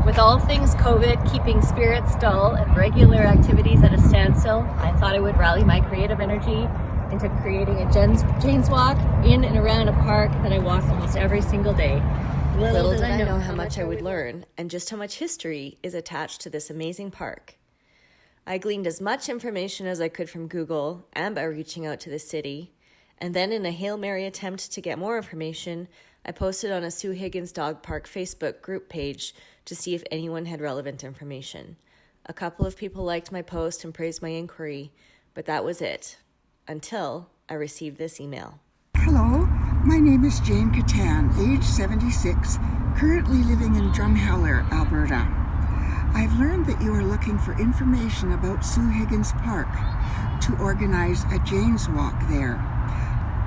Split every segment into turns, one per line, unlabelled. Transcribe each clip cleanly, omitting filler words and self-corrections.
With all things COVID keeping spirits dull and regular activities at a standstill, I thought I would rally my creative energy into creating a Jane's Walk in and around a park that I walk almost every single day.
Little did I know how much I would learn and just how much history is attached to this amazing park. I gleaned as much information as I could from Google and by reaching out to the city, and then in a Hail Mary attempt to get more information, I posted on a Sue Higgins Dog Park Facebook group page to see if anyone had relevant information. A couple of people liked my post and praised my inquiry, but that was it, until I received this email.
Hello, my name is Jane Catan, age 76, currently living in Drumheller, Alberta. I've learned that you are looking for information about Sue Higgins Park to organize a Jane's Walk there.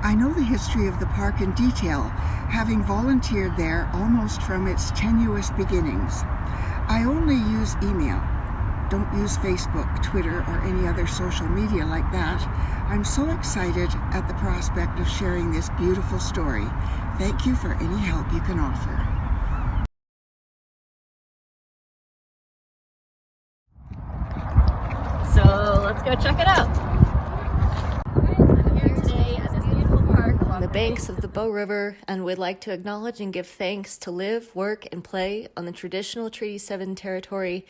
I know the history of the park in detail, having volunteered there almost from its tenuous beginnings. I only use email. Don't use Facebook, Twitter, or any other social media like that. I'm so excited at the prospect of sharing this beautiful story. Thank you for any help you can offer.
So let's go check it out. I'm here today at this beautiful park
On the banks of the Bow River, and would like to acknowledge and give thanks to live, work, and play on the traditional Treaty 7 territory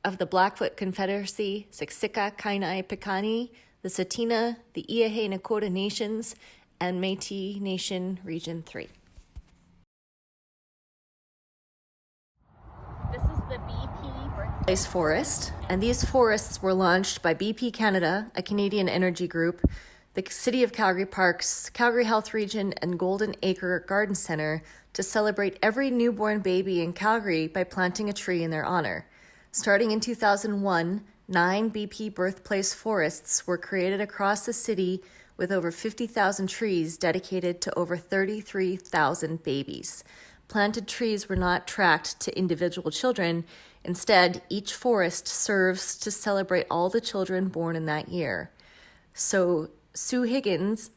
of the Blackfoot Confederacy, Siksika, Kainai, Piikani, the Tsuut'ina, the Iahé Nakota Nations, and Métis Nation Region 3.
This is the BP birthplace
Forest, and these forests were launched by BP Canada, a Canadian energy group, the City of Calgary Parks, Calgary Health Region, and Golden Acre Garden Centre to celebrate every newborn baby in Calgary by planting a tree in their honor. Starting in 2001, 9 BP birthplace forests were created across the city with over 50,000 trees dedicated to over 33,000 babies. Planted trees were not tracked to individual children. Instead, each forest serves to celebrate all the children born in that year. So Sue Higgins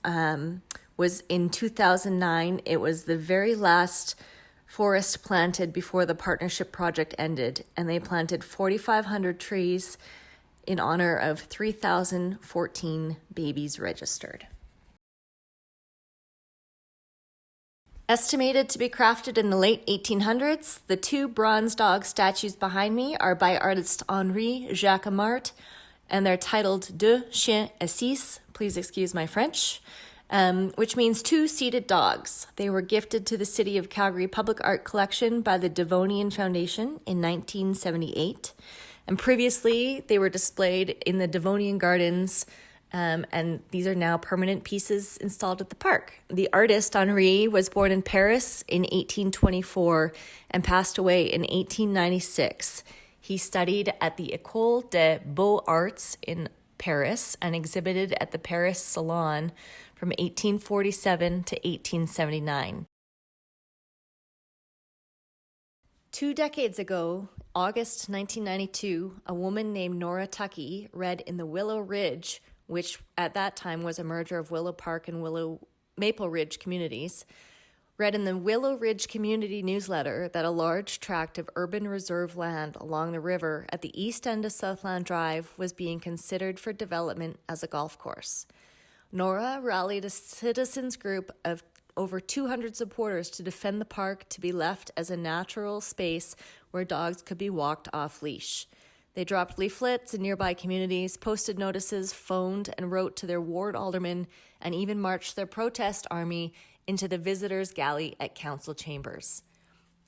was in 2009. It was the very last forest planted before the partnership project ended, and they planted 4,500 trees in honor of 3,014 babies registered. Estimated to be crafted in the late 1800s, the 2 bronze dog statues behind me are by artist Henri Jacquemart, and they're titled Deux Chiens Assis, please excuse my French, which means 2 seated dogs. They were gifted to the City of Calgary Public Art Collection by the Devonian Foundation in 1978. And previously, they were displayed in the Devonian Gardens, and these are now permanent pieces installed at the park. The artist, Henri, was born in Paris in 1824 and passed away in 1896. He studied at the École des Beaux-Arts in Paris and exhibited at the Paris Salon from 1847 to 1879. 2 decades ago, August 1992, a woman named Nora Tuckey read in the Willow Ridge, which at that time was a merger of Willow Park and Maple Ridge communities, read in the Willow Ridge Community Newsletter that a large tract of urban reserve land along the river at the east end of Southland Drive was being considered for development as a golf course. Nora rallied a citizens group of over 200 supporters to defend the park to be left as a natural space where dogs could be walked off leash. They dropped leaflets in nearby communities, posted notices, phoned and wrote to their ward aldermen, and even marched their protest army into the visitors' galley at council chambers.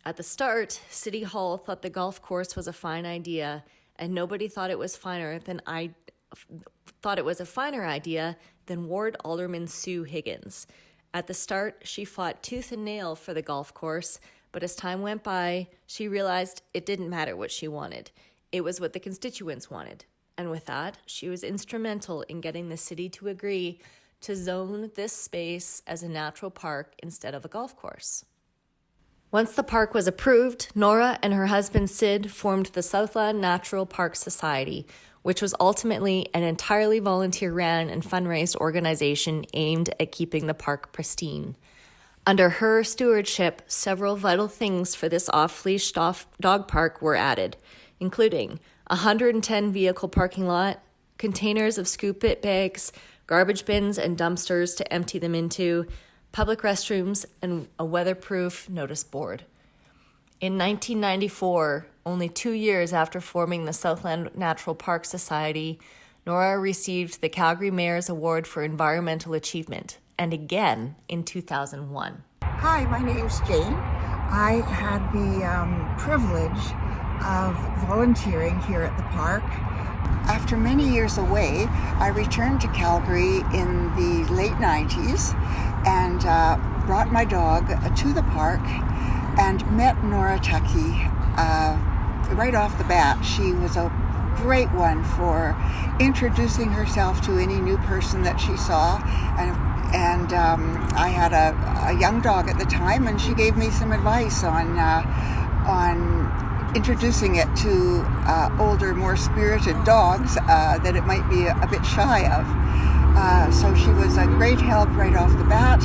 At the start, City Hall thought the golf course was a fine idea, and nobody thought it was a finer idea than Ward Alderman Sue Higgins. At the start, she fought tooth and nail for the golf course, but as time went by, she realized it didn't matter what she wanted. It was what the constituents wanted. And with that, she was instrumental in getting the city to agree to zone this space as a natural park instead of a golf course. Once the park was approved, Nora and her husband Sid formed the Southland Natural Park Society, which was ultimately an entirely volunteer-run and fundraised organization aimed at keeping the park pristine. Under her stewardship, several vital things for this off-leash dog park were added, including 110 vehicle parking lot, containers of scoop it bags, garbage bins and dumpsters to empty them into, public restrooms, and a weatherproof notice board. In 1994, only 2 years after forming the Southland Natural Park Society, Nora received the Calgary Mayor's Award for Environmental Achievement, and again in 2001.
Hi, my name's Jane. I had the privilege of volunteering here at the park. After many years away, I returned to Calgary in the late 90s and brought my dog to the park and met Nora Tuckey right off the bat. She was a great one for introducing herself to any new person that she saw, and I had a young dog at the time, and she gave me some advice on introducing it to older, more spirited dogs that it might be a bit shy of. So she was a great help right off the bat.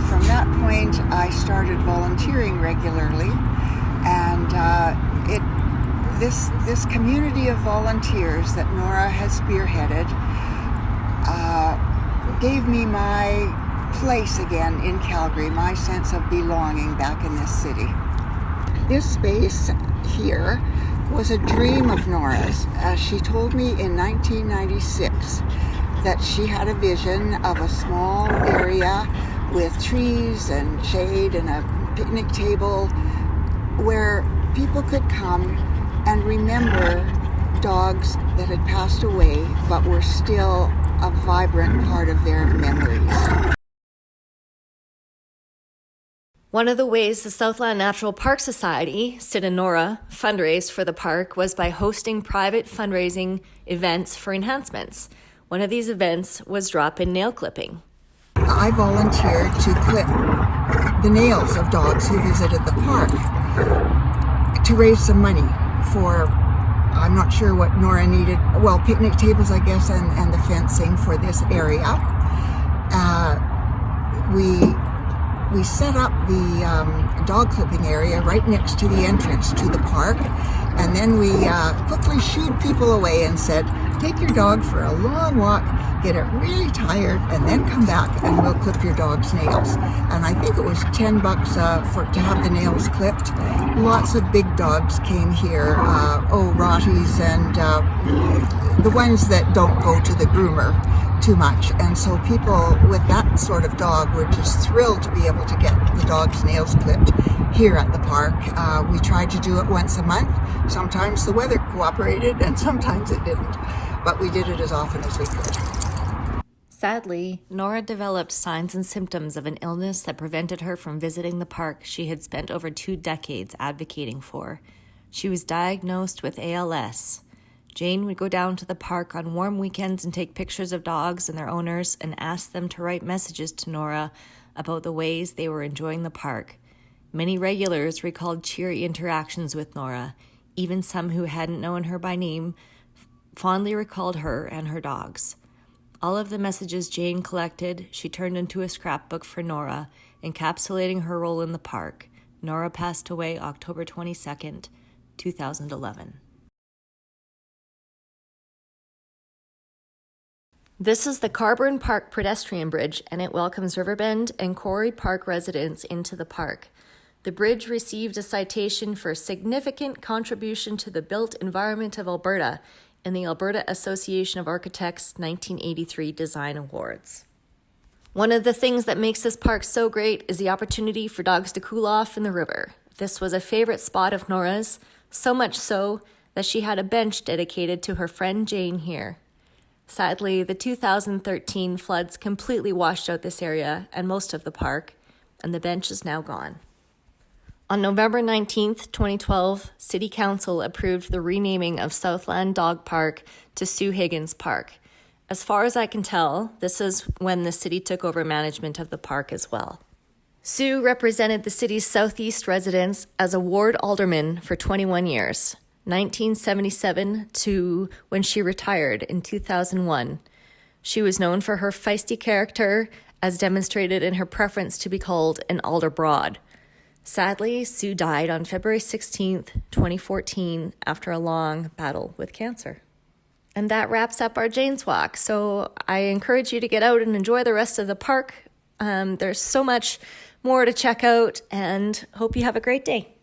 From that point, I started volunteering regularly, and this community of volunteers that Nora has spearheaded gave me my place again in Calgary, my sense of belonging back in this city. This space here was a dream of Nora's. She told me in 1996 that she had a vision of a small area with trees and shade and a picnic table where people could come and remember dogs that had passed away but were still a vibrant part of their memories.
One of the ways the Southland Natural Park Society, Sid and Nora, fundraised for the park was by hosting private fundraising events for enhancements. One of these events was drop-in nail clipping.
I volunteered to clip the nails of dogs who visited the park to raise some money for, I'm not sure what Nora needed, well, picnic tables, I guess, and the fencing for this area. We set up the dog clipping area right next to the entrance to the park, and then we quickly shooed people away and said, take your dog for a long walk, get it really tired, and then come back and we'll clip your dog's nails. And I think it was $10 to have the nails clipped. Lots of big dogs came here, Rotties and the ones that don't go to the groomer too much. And so people with that sort of dog were just thrilled to be able to get the dog's nails clipped here at the park. We tried to do it once a month. Sometimes the weather cooperated and sometimes it didn't, but we did it as often as we could.
Sadly, Nora developed signs and symptoms of an illness that prevented her from visiting the park she had spent over 2 decades advocating for. She was diagnosed with ALS. Jane would go down to the park on warm weekends and take pictures of dogs and their owners and ask them to write messages to Nora about the ways they were enjoying the park. Many regulars recalled cheery interactions with Nora. Even some who hadn't known her by name fondly recalled her and her dogs. All of the messages Jane collected, she turned into a scrapbook for Nora, encapsulating her role in the park. Nora passed away October 22nd, 2011. This is the Carburn Park Pedestrian Bridge, and it welcomes Riverbend and Quarry Park residents into the park. The bridge received a citation for significant contribution to the built environment of Alberta in the Alberta Association of Architects 1983 Design Awards. One of the things that makes this park so great is the opportunity for dogs to cool off in the river. This was a favorite spot of Nora's, so much so that she had a bench dedicated to her friend Jane here. Sadly, the 2013 floods completely washed out this area and most of the park, and the bench is now gone. On November 19th, 2012, City Council approved the renaming of Southland Dog Park to Sue Higgins Park. As far as I can tell, this is when the city took over management of the park as well. Sue represented the city's southeast residents as a ward alderman for 21 years. 1977 to when she retired in 2001. She was known for her feisty character as demonstrated in her preference to be called an alder broad. Sadly, Sue died on February 16th, 2014, after a long battle with cancer. And that wraps up our Jane's Walk. So I encourage you to get out and enjoy the rest of the park. There's so much more to check out, and hope you have a great day.